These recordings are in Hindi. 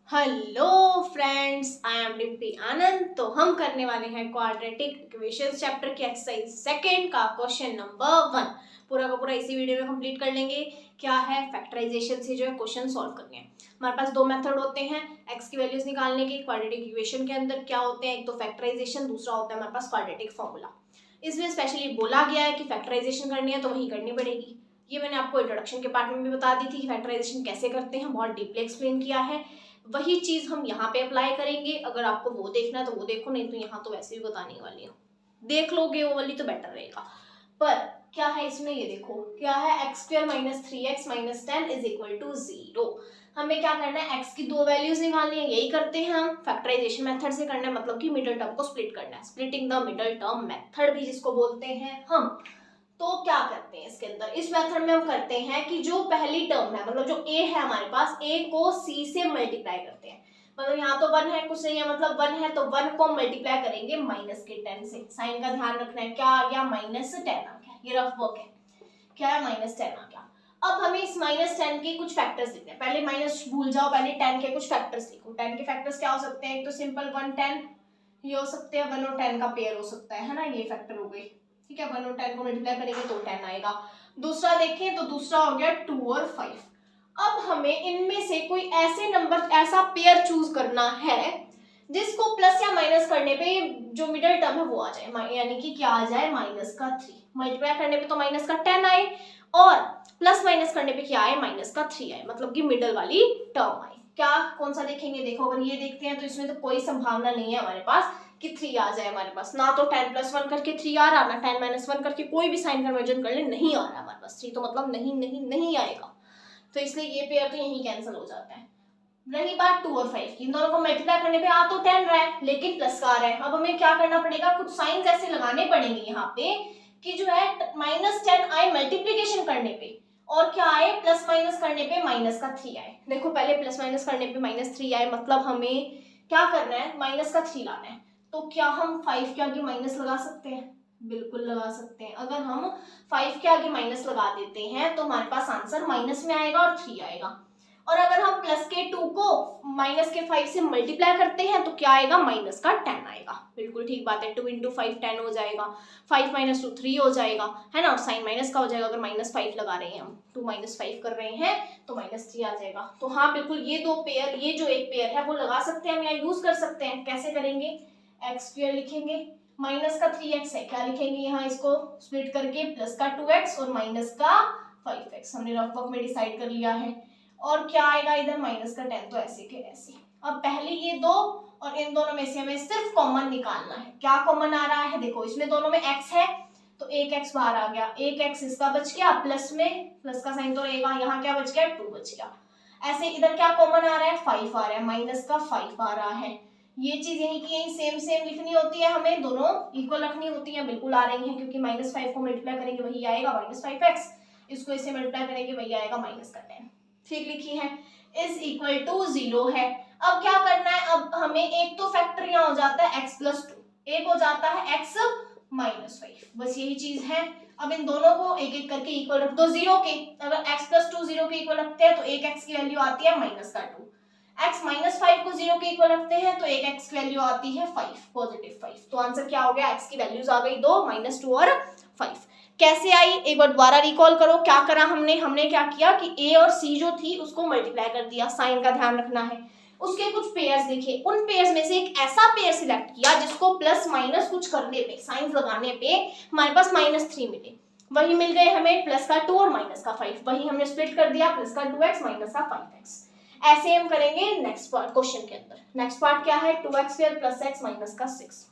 Hello friends, I am Dimpy Anand. तो हम करने वाले हैं क्वाड्रेटिक इक्वेशंस चैप्टर की एक्सरसाइज सेकंड का क्वेश्चन नंबर 1। पूरा का पूरा इसी वीडियो में कंप्लीट कर लेंगे। क्या है, फैक्टराइजेशन से जो है क्वेश्चन सॉल्व करने हैं। हमारे पास दो मेथड होते हैं एक्स की वैल्यूज निकालने के क्वाड्रेटिक इक्वेशन के अंदर। क्या होते हैं, एक तो फैक्टराइजेशन, दूसरा होता है हमारे पास क्वाड्रेटिक फॉर्मूला। इसमें स्पेशली बोला गया है कि फैक्टराइजेशन करनी है तो वही करनी पड़ेगी। ये मैंने आपको इंट्रोडक्शन के पार्ट में भी बता दी थी कि फैक्टराइजेशन कैसे करते हैं, बहुत डीपली एक्सप्लेन किया है। वही चीज हम यहाँ पे अप्लाई करेंगे। अगर आपको वो देखना है तो वो देखो, नहीं तो यहाँ तो वैसे भी बताने वाली हूँ, देख लोगे वो वाली तो बेटर रहेगा। पर क्या है इसमें, ये देखो क्या है, x square minus 3x minus 10 is equal to 0। हमें क्या करना है, x की दो वैल्यूज निकालनी है। यही करते हैं हम, फैक्टराइजेशन मेथड से करना है, मतलब कि मिडिल टर्म को स्प्लिट करना है। Splitting the middle term method भी जिसको बोलते हैं हम। तो क्या करते हैं इसके अंदर, इस मेथड में हम करते हैं कि जो पहली टर्म है, मतलब जो a है हमारे पास, a को c से मल्टीप्लाई करते हैं। मतलब यहाँ तो 1 है, कुछ नहीं है, मतलब 1 है तो 1 को मल्टीप्लाई करेंगे माइनस के 10 से। साइन का ध्यान रखना है, क्या आ गया, माइनस 10 आ गया। ये रफ वर्क है, क्या है, माइनस 10 आ गया। अब हमें इस माइनस 10 के कुछ फैक्टर्स लिखने हैं। पहले माइनस भूल जाओ, पहले 10 के कुछ फैक्टर्स लिखो। 10 के फैक्टर्स क्या हो सकते हैं, एक तो सिंपल 1 10 ये हो सकते हैं, 1 और 10 का पेयर हो सकता है ना, ये फैक्टर हो गए। ठीक है, 1 और 10 को मल्टीप्लाई करेंगे तो 10 आएगा। दूसरा देखें तो दूसरा हो गया 2 और 5। अब हमें इनमें से कोई ऐसे नंबर, ऐसा पेयर चूज करना है जिसको प्लस या माइनस करने पे जो मिडिल टर्म है वो आ जाए, यानी कि क्या आ जाए, माइनस का 3। मल्टीप्लाई करने पे तो माइनस का 10 आए और प्लस माइनस करने पे क्या आए, माइनस का 3 आए, मतलब कि मिडिल वाली टर्म आए। क्या कौन सा देखेंगे, देखो अगर ये देखते हैं तो इसमें तो कोई संभावना नहीं है हमारे पास कि 3 आ जाए हमारे पास। ना तो 10 प्लस 1 करके 3 आ रहा, ना 10 माइनस 1 करके कोई भी साइन कन्वर्जन कर ले, नहीं आ रहा हमारे पास 3, तो मतलब नहीं नहीं नहीं आएगा। तो इसलिए ये पेयर तो यहीं कैंसिल हो जाता है। रही बात 2 और 5 की, इन दोनों को मल्टीप्लाई करने पे आ तो 10 रहा है लेकिन प्लस का आ रहा है। अब हमें क्या करना पड़ेगा, कुछ साइंस ऐसे लगाने पड़ेंगे यहाँ पे कि जो है माइनस 10 आए मल्टीप्लीकेशन करने पे, और क्या आए, प्लस माइनस करने पे माइनस का 3 आए। देखो पहले प्लस माइनस करने पे माइनस 3 आए, मतलब हमें क्या करना है, माइनस का 3 लाना है। तो क्या हम 5 के आगे माइनस लगा सकते हैं, बिल्कुल लगा सकते हैं। अगर हम 5 के आगे माइनस लगा देते हैं तो हमारे पास आंसर माइनस में आएगा और 3 आएगा। और अगर हम प्लस के 2 को माइनस के 5 से मल्टीप्लाई करते हैं तो क्या आएगा, माइनस का 10 आएगा। बिल्कुल ठीक बात है, 2 इंटू 5 10 हो जाएगा, 5 माइनस 2 3 हो जाएगा, है ना। और साइन माइनस का हो जाएगा, अगर माइनस 5 लगा रहे हैं हम, 2 माइनस 5 कर रहे हैं तो माइनस 3 आ जाएगा। तो हाँ बिल्कुल, ये दो पेयर, ये जो एक पेयर है वो लगा सकते हैं हम, या यूज कर सकते हैं। कैसे करेंगे, एक्स स्क्वायर लिखेंगे, माइनस का 3x है, क्या लिखेंगे यहाँ, इसको स्प्लिट करके प्लस का 2x और माइनस का 5x हमने रफ वर्क में डिसाइड कर लिया है। और क्या आएगा इधर, माइनस का 10, तो ऐसे के ऐसे। अब पहले ये दो और इन दोनों में से हमें सिर्फ कॉमन निकालना है। क्या कॉमन आ रहा है, देखो इसमें दोनों में x है तो एक x बाहर आ गया, एक x इसका बच गया, प्लस में प्लस का साइन तो रहेगा, यहाँ क्या बच गया, 2 बच गया। ऐसे इधर क्या कॉमन आ रहा है, 5 आ रहा है, माइनस का 5 आ रहा है। ये चीज यही की यही सेम सेम लिखनी होती है, हमें दोनों इक्वल रखनी होती है। बिल्कुल आ रही है, क्योंकि माइनस 5 को मल्टीप्लाई करेंगे वही आएगा माइनस 5x, इसको इसे मल्टीप्लाई करेंगे वही आएगा माइनस का 10। ठीक लिखी है, इज इक्वल टू 0 है। अब क्या करना है, अब हमें एक तो फैक्टर यहाँ हो जाता है x प्लस 2, एक हो जाता है x माइनस 5, बस यही चीज है। अब इन दोनों को एक एक करके इक्वल रख दो 0 के। अगर x प्लस 2 0 के इक्वल रखते हैं तो एक x की वैल्यू आती है माइनस का 2, x माइनस 5 को 0 के इक्वल रखते हैं तो एक x की वैल्यू आती है 5, पॉजिटिव 5। तो आंसर क्या हो गया, x की वैल्यूज आ गई 2, माइनस 2 और 5। कैसे आई, एक बार दोबारा रिकॉल करो। क्या करा हमने क्या किया कि a और c जो थी उसको मल्टीप्लाई कर दिया, साइन का ध्यान रखना है। उसके कुछ पेयर्स देखे, उन पेयर्स में से एक ऐसा पेयर सिलेक्ट किया जिसको प्लस माइनस कुछ करने पे, साइन लगाने पे हमारे पास -3 मिले। वही मिल गए हमें प्लस का 2 और माइनस का 5, वही हमने स्प्लिट कर दिया, प्लस का 2x माइनस का 5x। ऐसे हम करेंगे नेक्स्ट पार्ट क्वेश्चन के अंदर। नेक्स्ट पार्ट क्या है, 2x² प्लस x माइनस का 6।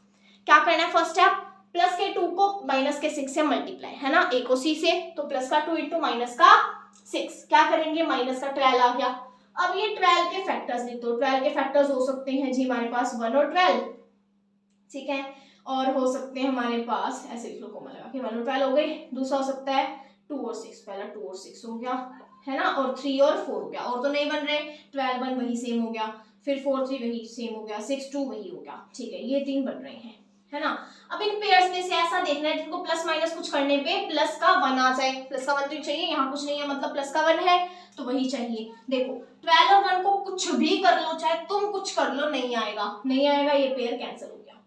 क्या करना है, फर्स्ट स्टेप, प्लस के 2 को माइनस के 6 से मल्टीप्लाई, है ना, a को c से, तो प्लस का 2 इंटू माइनस का 6, क्या करेंगे, माइनस का 12 आ गया। अब ये 12 के फैक्टर्स लिख दो। 12 के फैक्टर्स हो सकते हैं जी हमारे पास 1 और 12, ठीक है, और हो सकते हैं हमारे पास, ऐसे लिख लो कॉमा लगा के, 1 और 12 हो गए। दूसरा हो सकता है 2 और 6, पहला 2 और 6 हो गया, है ना, और 3 और 4 हो गया, और तो नहीं बन रहे। 12 1 वही सेम हो गया, फिर 4 3 वही सेम हो गया, 6 2 वही हो गया, ठीक है, ये 3 बन रहे हैं, है ना। अब इन पेयर्स में से ऐसा देखना है जिनको प्लस माइनस कुछ करने पे प्लस का 1 आ जाए। प्लस का 1 तो चाहिए, यहाँ कुछ नहीं है, मतलब प्लस का 1 है तो वही चाहिए। देखो 12 और 1 को कुछ कुछ भी कर लो, चाहे तुम कुछ कर लो, नहीं आएगा, नहीं आएगा, ये पेयर कैंसिल हो गया।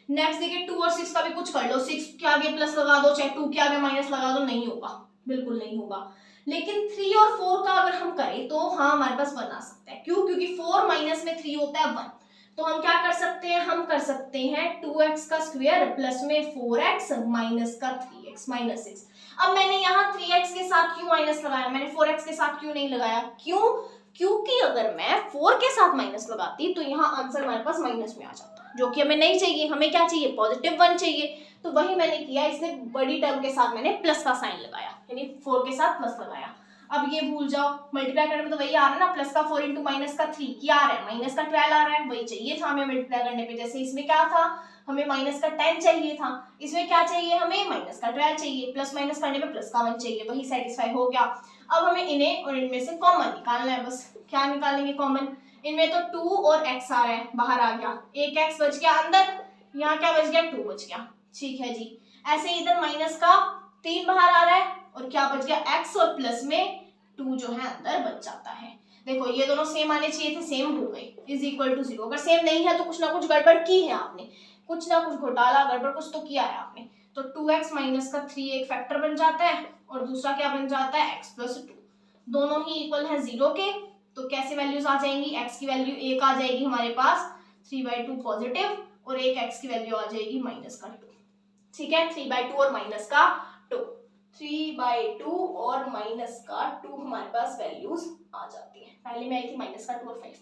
नेक्स्ट देखिए 2 और 6 का भी कुछ कर लो, 6 के आगे प्लस लगा दो, चाहे 2 के आगे माइनस लगा दो, नहीं होगा, बिल्कुल नहीं होगा। लेकिन 3 और 4 का अगर हम करें तो हाँ हमारे पास 1 आ सकता है। क्यों? क्योंकि 4 माइनस में 3 होता है 1। तो हम क्या कर सकते हैं, हम कर सकते हैं 2x का स्क्वायर प्लस में 4x माइनस का 3x माइनस 6। अब मैंने यहाँ 3x के साथ क्यों माइनस लगाया, मैंने 4x के साथ क्यों नहीं लगाया? क्यों? क्योंकि अगर मैं 4 के साथ माइनस लगाती तो यहाँ आंसर हमारे पास माइनस में आ जाता, जो कि हमें नहीं चाहिए। हमें क्या चाहिए? पॉजिटिव 1 चाहिए। तो वही मैंने किया, इसलिए बड़ी टर्म के साथ मैंने प्लस का साइन लगाया, यानी 4 के साथ प्लस लगाया। अब ये भूल जाओ, मल्टीप्लाई करने में तो वही आ रहा है ना, प्लस का 4 इंटू माइनस का 3 क्या आ रहा है, माइनस का 12 आ रहा है, वही चाहिए था हमें मल्टीप्लाई करने पे। जैसे इसमें क्या था, हमें माइनस का 10 चाहिए था, इसमें क्या चाहिए, हमें माइनस का 12 चाहिए, प्लस माइनस करने पे प्लस का 1 चाहिए, वही सेटिस्फाई हो गया। अब हमें इन्हें और इनमें से कॉमन निकालना है, बस क्या निकालेंगे कॉमन, इनमें तो 2 और x आ रहा है, बाहर आ गया, एक x बच गया अंदर, यहाँ क्या बच गया, 2 बच गया, ठीक है जी। ऐसे इधर माइनस का 3 बाहर आ रहा है और क्या बच गया, x और प्लस में 2 जो है अंदर बच जाता है। देखो ये दोनों सेम आने चाहिए थे, सेम हो गए, इज इक्वल टू 0। अगर सेम नहीं है तो कुछ ना कुछ गड़बड़ की है आपने, कुछ ना कुछ घोटाला गड़बड़ कुछ तो किया है आपने। तो 2x माइनस का 3 एक फैक्टर बन जाता है और दूसरा क्या बन जाता है, x प्लस 2। दोनों ही इक्वल है 0 के, तो कैसे वैल्यूज आ जाएंगी, x की वैल्यू 1 आ जाएगी हमारे पास 3/2 पॉजिटिव, और एक x की वैल्यू आ जाएगी माइनस का 2, ठीक है। 3/2 और माइनस का 2, 3/2 और माइनस का 2 हमारे पास वैल्यूज आ जाती है। पहले में आई थी माइनस का 2 और 5।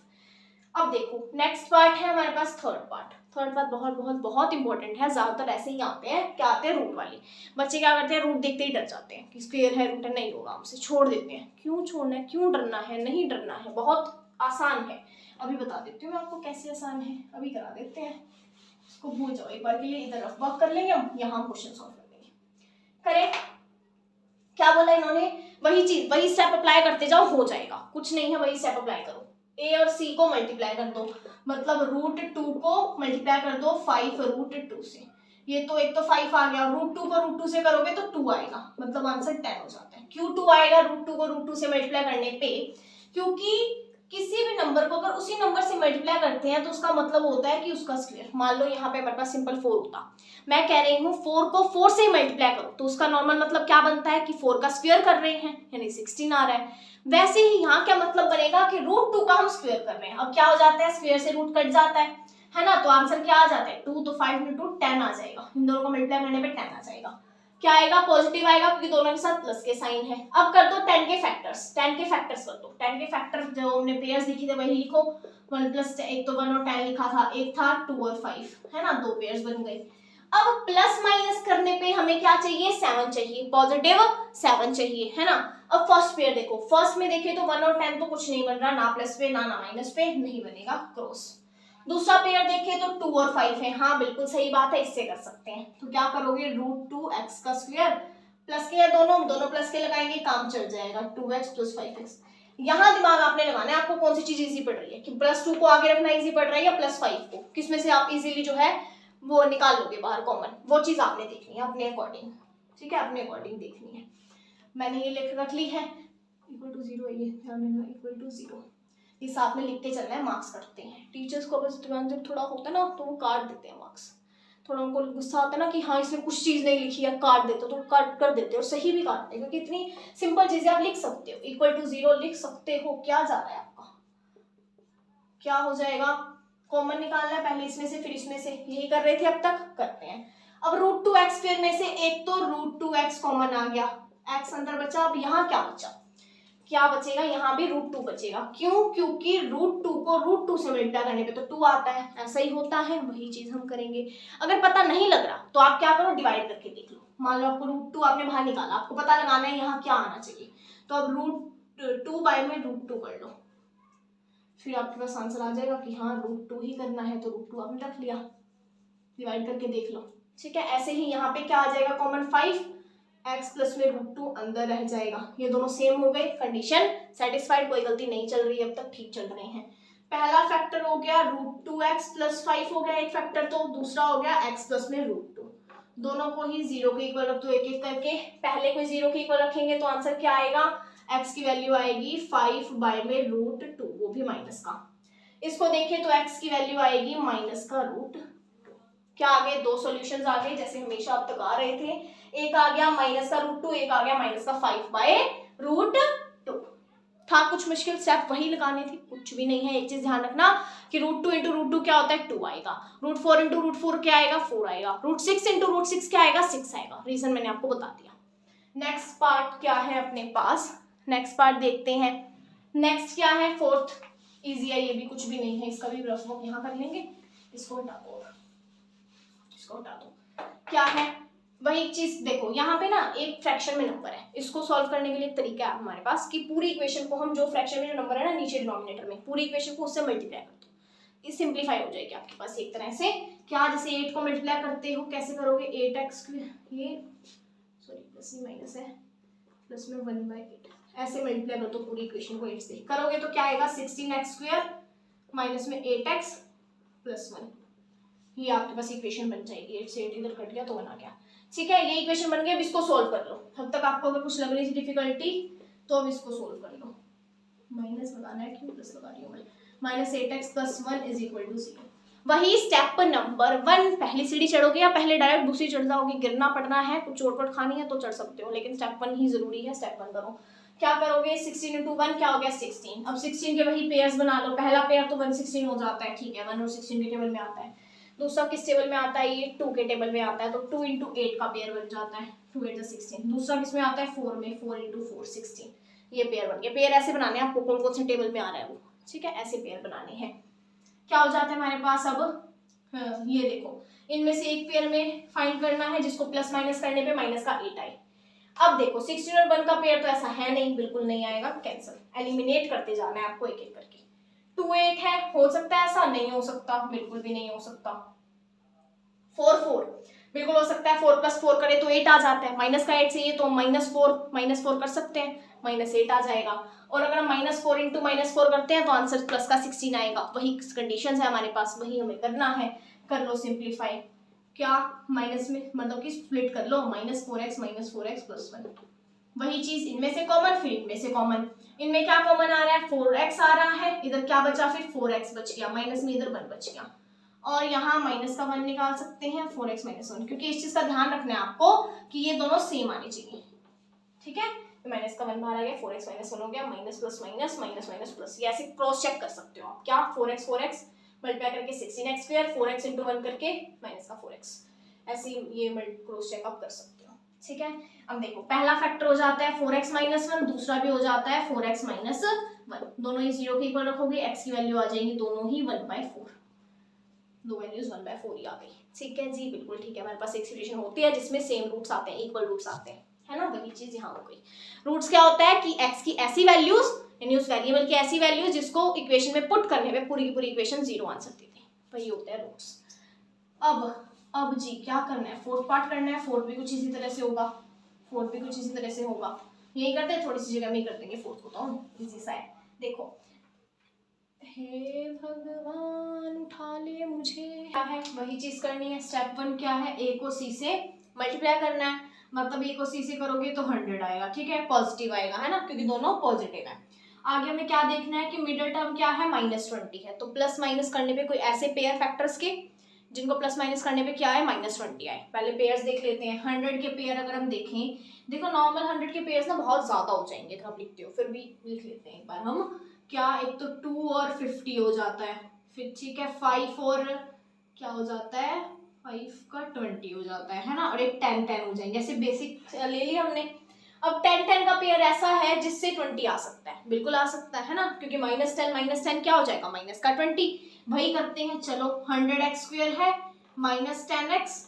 अब देखो नेक्स्ट पार्ट है हमारे पास थर्ड पार्ट। थर्ड पार्ट बहुत बहुत बहुत इंपॉर्टेंट है, ज्यादातर ऐसे ही आते हैं, क्या आते हैं, रूट वाले। बच्चे क्या करते हैं, रूट देखते ही डर जाते हैं कि स्क्वायर है, रूट है, नहीं होगा, हमसे छोड़ देते हैं। क्यों छोड़ना है, क्यों डरना है, नहीं डरना है, बहुत आसान है। अभी बता देती हूँ मैं आपको कैसे आसान है, अभी करा देते हैं, इसको भूल जाओ एक बार के लिए, इधर रफ वर्क कर लेंगे हम, यहाँ क्वेश्चन सॉल्व कर लेंगे। करें, क्या बोला इन्होंने, वही चीज, वही स्टेप अप्लाई करते जाओ, हो जाएगा, कुछ नहीं है, वही स्टेप अप्लाई करो। a और c को मल्टीप्लाई कर दो, मतलब √2 को मल्टीप्लाई कर दो 5√2 से, ये तो एक तो 5 आ गया, √2 को √2 से करोगे तो 2 आएगा, मतलब आंसर 10 हो जाता है। क्यों 2 आएगा √2 को √2 से मल्टीप्लाई करने पे, क्योंकि किसी भी नंबर को अगर उसी नंबर से मल्टीप्लाई करते हैं तो उसका मतलब होता है कि उसका स्क्वायर। मान लो यहाँ पे हमारे पास सिंपल 4 होता, मैं कह रही हूँ 4 को 4 से ही मल्टीप्लाई करो, तो उसका नॉर्मल मतलब क्या बनता है कि 4 का स्क्वायर कर रहे हैं, यानी 16 आ रहा है। वैसे ही यहाँ क्या मतलब बनेगा कि √2 का हम स्क्वायर कर रहे हैं। अब क्या हो जाता है, स्क्वायर से रूट कट जाता है ना, तो आंसर क्या आ जाता है 2, तो 5 × 2 10 आ जाएगा, इन दोनों को मल्टीप्लाई करने पे 10 आ जाएगा। क्या आएगा, पॉजिटिव आएगा, क्योंकि दोनों के साथ प्लस के साइन है। अब कर दो 10 के फैक्टर्स, 10 के फैक्टर्स कर दो, 10 के फैक्टर जो हमने पेयर्स लिखी थे वही लिखो, 1 + एक तो 1 और 10 लिखा था, एक था 2 और 5, है ना, 2 पेयर्स बन गए। अब प्लस माइनस करने पे हमें क्या चाहिए, 7 चाहिए, पॉजिटिव 7 चाहिए, है ना। अब फर्स्ट पेयर देखो, फर्स्ट में देखे तो 1 और 10 तो कुछ नहीं बन रहा, ना प्लस पे ना माइनस पे, नहीं बनेगा, क्रॉस। दूसरा पेयर देखे तो 2 और 5 है, हाँ बिल्कुल सही बात है, इससे कर सकते हैं। तो क्या करोगे, √2x का स्क्वायर, प्लस के है दोनों प्लस के लगाएंगे, काम चल जाएगा, 2x + 5x। यहाँ दिमाग आपने लगाना है, आपको कौन सी चीज इजी पड़ रही है, कि +2 को आगे रखना इजी पड़ रहा है या +5 को, किसमें से आप इजीली जो है वो निकाल लोगे बाहर कॉमन, वो चीज आपने देखनी है अपने अकॉर्डिंग, ठीक है, अपने अकॉर्डिंग देखनी है। मैंने ये लिख रख ली है, = 0 है, ये ध्यान रखना, = 0, ये साथ में लिख के चलना है, मार्क्स कटते हैं। टीचर्स को बस जब थोड़ा होता है ना तो वो काट देते हैं मार्क्स, थोड़ा उनको गुस्सा आता है ना कि हाँ इसमें कुछ चीज नहीं लिखी है, काट देते तो काट कर देते और सही भी काटते हैं, क्योंकि इतनी सिंपल चीजें आप लिख सकते हो, = 0 लिख सकते हो, क्या जा रहा है आपका, क्या हो जाएगा, कॉमन निकालना है पहले इसमें से फिर इसमें से, यही कर रहे थे अब तक, करते हैं। अब √2x स्क्वायर में से एक तो √2x कॉमन आ गया, x अंदर बचा, अब यहाँ क्या बचा, क्या बचेगा, यहाँ भी √2 बचेगा। क्यों, क्योंकि √2 को √2 से मल्टीप्लाई करने पे तो 2 आता है, ऐसा ही होता है, वही चीज हम करेंगे। अगर पता नहीं लग रहा तो आप क्या करो, डिवाइड करके देख लो। मान लो आपको √2 आपने बाहर निकाला, आपको पता लगाना है यहाँ क्या आना चाहिए, तो अब √2 बाय में √2 कर लो, फिर आपके पास आंसर आ जाएगा कि हाँ √2 ही करना है, तो √2 आपने रख लिया, डिवाइड करके देख लो, ठीक है। ऐसे ही यहाँ पे क्या आ जाएगा कॉमन, 5, x प्लस में √2 अंदर रह जाएगा, ये दोनों सेम हो गए, कंडीशन सेटिस्फाइड, कोई गलती नहीं चल रही है, अब तक ठीक चल रहे हैं। पहला फैक्टर हो गया √2x + 5 हो गया एक फैक्टर, तो दूसरा हो गया x प्लस में √2, दोनों को ही 0 के इक्वल रख दो एक एक करके। पहले को 0 के इक्वल रखेंगे तो आंसर क्या आएगा, x की वैल्यू आएगी 5 बाय में √2, वो भी माइनस का, इसको देखें तो x की वैल्यू आएगी माइनस का रूट। क्या आ गए, दो सॉल्यूशंस आ गए जैसे हमेशा आप तक आ रहे थे। एक आ गया माइनस का रूट 2, एक आ गया माइनस का 5/√2। था कुछ मुश्किल, स्टेप वही लगाने थे, कुछ भी नहीं है। एक चीज ध्यान रखना कि √2 × √2 क्या होता है, 2 आएगा। √4 × √4 क्या आएगा, 4 आएगा। √6 × √6 क्या आएगा, 6 आएगा। रीजन मैंने आपको बता दिया। नेक्स्ट पार्ट क्या है अपने पास, नेक्स्ट पार्ट देखते हैं। नेक्स्ट क्या है, फोर्थ। इजी है ये भी, कुछ भी नहीं है, इसका भी रफ वर्क यहाँ कर लेंगे। इसको हटा दो, इसको हटा दो। क्या है, वही चीज देखो, यहाँ पे ना एक फ्रैक्शन में नंबर है, इसको सॉल्व करने के लिए एक तरीका है हमारे पास कि पूरी इक्वेशन को हम, जो फ्रैक्शन में जो नंबर है ना नीचे डिनोमिनेटर में, पूरी इक्वेशन को उससे मल्टीप्लाई कर दो। ये सिंप्लीफाई हो जाएगी आपके पास एक तरह से। क्या, जैसे 8 को मल्टीप्लाई करते हो, कैसे करोगे, 8x, ये सॉरी प्लस ही माइनस है, प्लस में 1/8 ऐसे मल्टीप्लाई कर दो पूरी इक्वेशन को 8 से। करोगे तो क्या आएगा, 16x² माइनस में 8x + 1। ये आपके पास इक्वेशन बन जाएगी। 8 से 8 इधर कट गया तो 1 आ गया। ठीक है, ये इक्वेशन बन गई। अब इसको सोल्व कर लो। अब तक आपको अगर कुछ लग रही थी डिफिकल्टी तो अब इसको सोल्व कर लो। माइनस लगाना है, क्यों प्लस लगा रही हूँ मैं। -8x + 1 = 0। वही स्टेप नंबर 1, पहली सीढ़ी चढ़ोगे या पहले डायरेक्ट दूसरी चढ़ जाओगे, गिरना पड़ना है, कुछ चोट खानी है तो चढ़ सकते हो, लेकिन स्टेप 1 ही जरूरी है। स्टेप 1 करो। क्या करोगे, 16 × 1 क्या हो गया, 16। अब 16 के वही पेयर्स बना लो। पहला पेयर तो 116 हो जाता है, ठीक है, 1 और 16 के टेबल में आता है। दूसरा किस टेबल में आता है, ये 2 के टेबल में आता है, तो 2 × 8 का पेयर बन जाता है, 2 8 16। दूसरा किस में आता है, 4 में, 4 × 4 16। ये पेयर बन गया। पेयर ऐसे बनाने हैं आपको, कौन कौन से टेबल में आ रहा है वो, ठीक है, ऐसे पेयर बनाने हैं। क्या हो जाता है हमारे पास अब, ये देखो, इनमें से एक पेयर में फाइंड करना है जिसको प्लस माइनस करने पे माइनस का 8 आए। अब देखो 16 और 1 का पेयर तो ऐसा है नहीं, बिल्कुल नहीं आएगा, कैंसिल, एलिमिनेट करते जाना है आपको एक एक करके। 2 8 है, हो सकता है ऐसा, नहीं हो सकता, बिल्कुल भी नहीं हो सकता। 4 4 बिल्कुल हो सकता है, 4 + 4 करे तो 8 आ जाता है। माइनस का 8 चाहिए तो -4 कर सकते हैं, -8 आ जाएगा। और अगर हम -4 × -4 करते हैं तो आंसर प्लस का 16 आएगा। वही कंडीशन है हमारे पास, वही हमें करना है। कर लो सिंप्लीफाई। क्या, माइनस में मतलब कि स्प्लिट कर लो, -4x + 1। वही चीज, इनमें से कॉमन, फिर इनमें से कॉमन। इनमें क्या कॉमन आ रहा है, 4x आ रहा है, इधर क्या बचा, फिर 4x बच गया, माइनस में इधर 1 बच गया। और यहाँ माइनस का 1 निकाल सकते हैं, 4x - 1, क्योंकि इस चीज का ध्यान रखना है आपको कि ये दोनों सेम आने चाहिए। ठीक है, तो माइनस का 1 बाहर आ गया, 4x - 1 हो गया, minus plus minus, minus plus. ये ऐसे क्रॉस चेक कर सकते हो आप। क्या, 4x मल्टीप्लाई करके 16x², 4x × 1 करके माइनस का 4x, ऐसे ये क्रॉस चेक आप कर सकते हो। ठीक है, अब देखो पहला फैक्टर हो जाता है 4x - 1, दूसरा भी हो जाता है 4x - 1। दोनों ही 0 के इक्वल रखोगे, x की वैल्यू आ जाएगी दोनों ही 1/4। दो वैल्यूज 1/4 ही आ गई। ठीक है जी, बिल्कुल ठीक है। हमारे पास एक सिचुएशन होती है जिसमें सेम रूट्स आते हैं, इक्वल रूट्स आते हैं, है ना, वही चीज यहाँ हो गई। रूट्स क्या होता है कि x की ऐसी वैल्यूज, यानी उस वेरिएबल की ऐसी वैल्यूज जिसको इक्वेशन में पुट करने पे पूरी की पूरी इक्वेशन 0 आंसर देती है, वही होता है रूट्स। अब जी क्या करना है, फोर्थ पार्ट करना है। फोर्थ भी कुछ इसी तरह से होगा, फोर्थ भी कुछ इसी तरह से होगा। यही करते हैं, थोड़ी सी जगह में ही कर देंगे फोर्थ को, तो इजी सा है। देखो, हे भगवान उठा ले मुझे, क्या है, वही चीज करनी है। स्टेप 1 क्या है, a को c से मल्टीप्लाई करना है, मतलब a को c से करोगे तो 100 आएगा, ठीक है, पॉजिटिव आएगा, है ना, क्योंकि दोनों पॉजिटिव है। आगे हमें क्या देखना है कि मिडिल टर्म क्या है, -20 है, तो प्लस माइनस करने पे कोई ऐसे पेयर फैक्टर्स के जिनको प्लस माइनस करने पे क्या है, -20 आए। पहले पेयर्स देख लेते हैं। 100 के पेयर अगर हम देखें, देखो नॉर्मल 100 के पेयर्स ना बहुत ज्यादा हो जाएंगे, तो आप लिखते हो, फिर भी लिख लेते हैं एक बार हम। क्या, एक तो 2 और 50 हो जाता है, फिर ठीक है 5 और क्या हो जाता है, 5 का 20 हो जाता है ना, और एक 10 10 हो जाएंगे। ऐसे बेसिक ले लिया हमने। अब 10 10 का पेयर ऐसा है जिससे 20 आ सकता है, बिल्कुल आ सकता है ना, क्योंकि -10 क्या हो जाएगा, माइनस का 20। वही करते हैं, चलो 100x² है, -10x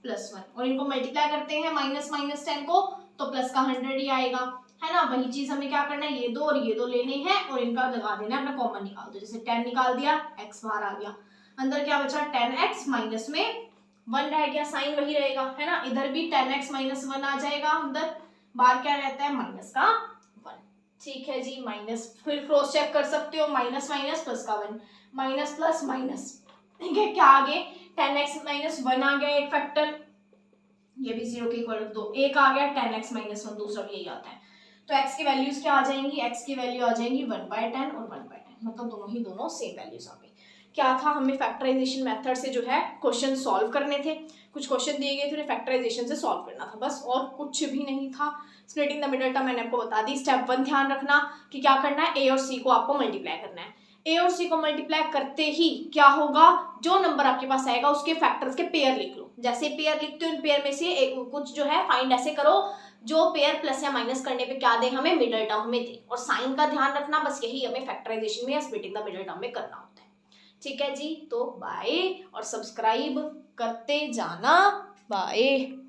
+ 1, और इनको मल्टीप्लाई करते हैं -10 को, तो प्लस का 100 ही आएगा, है ना। वही चीज हमें क्या करना है, ये दो और ये दो लेने हैं और इनका लगा देना है, अपना कॉमन निकाल दो। जैसे 10 निकाल दिया, x बाहर आ गया, अंदर क्या बचा, 10x, माइनस में 1 रह गया, साइन वही रहेगा, है ना। इधर भी 10x - 1 आ जाएगा, अंदर बाहर क्या रहता है, माइनस का 1। ठीक है जी, माइनस, फिर क्रॉस चेक कर सकते हो, माइनस माइनस प्लस का 1, माइनस प्लस माइनस, ठीक है, क्या आगे 10x - 1 आ गया एक फैक्टर, ये भी 0 के इक्वल रख दो। एक आ गया 10x - 1, दूसरा भी यही आता है। तो x की वैल्यूज क्या आ जाएंगी, x की वैल्यू आ जाएंगी 1/10 और 1/10, मतलब दोनों सेम वैल्यूज आ गई। क्या था, हमें फैक्टराइजेशन मेथड से जो है क्वेश्चन सॉल्व करने थे। कुछ क्वेश्चन दिए गए थे, उन्हें फैक्टराइजेशन से सॉल्व करना था बस, और कुछ भी नहीं था। स्प्लिटिंग द मिडल टर्म मैंने आपको बता दी। स्टेप 1 ध्यान रखना कि क्या करना है, ए और सी को आपको मल्टीप्लाई करना है। ए और सी को मल्टीप्लाई करते ही क्या होगा, जो नंबर आपके पास आएगा उसके फैक्टर्स के पेयर लिख लो। जैसे पेयर लिखते हो, इन पेयर में से कुछ जो है फाइंड ऐसे करो जो पेयर प्लस या माइनस करने पे क्या दे, हमें मिडल टर्म में दे। और साइन का ध्यान रखना, बस यही हमें फैक्टराइजेशन में या स्प्लिटिंग द मिडल टर्म में करना होता है। ठीक है जी, तो बाय, और सब्सक्राइब करते जाना। बाय।